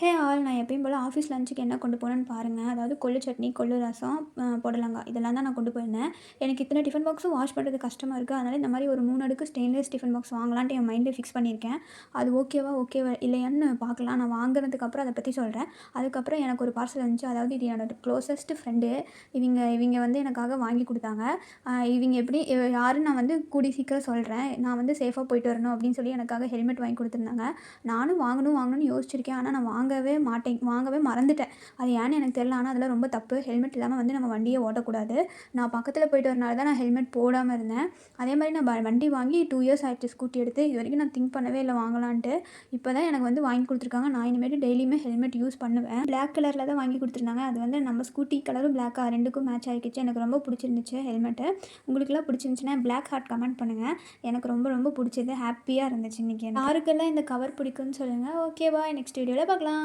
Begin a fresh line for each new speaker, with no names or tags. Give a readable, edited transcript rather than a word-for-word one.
Hey all நான் எப்பயும் போல் office லஞ்சுக்கு என்ன கொண்டு போனேன்னு பாருங்கள். அதாவது கொள்ளு சட்னி, கொள்ளு ரசம், புடலங்காய் இதெல்லாம் தான் நான் கொண்டு போயிருந்தேன். எனக்கு இத்தனை டிஃபன் பாக்ஸும் வாஷ் பண்ணுறது கஷ்டமாக இருக்குது. அதனால் இந்த மாதிரி ஒரு 3 அடுக்கு ஸ்டெயின்லெஸ் டிஃபன் பாக்ஸ் வாங்கலான்ட்டு என் மைண்டில் ஃபிக்ஸ் பண்ணியிருக்கேன். அது ஓகேவா இல்லையான்னு பார்க்கலாம். நான் வாங்கினதுக்கப்புறம் அதை பற்றி சொல்கிறேன். அதுக்கப்புறம் எனக்கு ஒரு பார்சல் வந்துச்சு. அதாவது இது என்னோட க்ளோசஸ்ட் ஃப்ரெண்டு. இவங்க வந்து எனக்காக வாங்கி கொடுத்தாங்க. இவங்க எப்படி யாருன்னு நான் வந்து கூடி சீக்கிரம் சொல்கிறேன். நான் வந்து சேஃபாக போயிட்டு வரணும் அப்படின்னு சொல்லி எனக்காக ஹெல்மெட் வாங்கி கொடுத்துருந்தாங்க. நானும் வாங்கணும்னு யோசிச்சிருக்கேன். ஆனால் நான் வாங்கவே மறந்துட்டேன். அது ஏன்னு எனக்கு தெரியல. ஆனால் அதெல்லாம் ரொம்ப தப்பு. ஹெல்மெட் இல்லாமல் வந்து நம்ம வண்டியை ஓட்டக்கூடாது. நான் பக்கத்தில் போயிட்டு வரனால தான் நான் ஹெல்மெட் போடாமல் இருந்தேன். அதே மாதிரி நான் வண்டி வாங்கி 2 இயர்ஸ் ஆகிடுச்சு ஸ்கூட்டி எடுத்து. இது வரைக்கும் நான் திங்க் பண்ணவே இல்லை வாங்கலான்ட்டு. இப்போ தான் எனக்கு வந்து வாங்கி கொடுத்துருக்காங்க. நான் இனிமேட்டு டெய்லியுமே ஹெல்மெட் யூஸ் பண்ணுவேன். பிளாக் கலரில் தான் வாங்கி கொடுத்துருந்தாங்க. அது வந்து நம்ம ஸ்கூட்டி கலரும் பிளாக்காக ரெண்டுக்கும் மேட்ச் ஆகிடுச்சு. எனக்கு ரொம்ப பிடிச்சிருந்துச்சு ஹெல்மெட்டு. உங்களுக்குலாம் பிடிச்சிருந்துச்சுன்னா பிளாக் ஹார்ட் கமெண்ட் பண்ணுங்கள். எனக்கு ரொம்ப ரொம்ப பிடிச்சது. ஹாப்பியாக இருந்துச்சு இன்றைக்கி. யாருக்கெல்லாம் இந்த கவர் பிடிக்கும்னு சொல்லுங்கள். ஓகேவா, நெக்ஸ்ட் வீடியோவில் பார்க்கலாம்.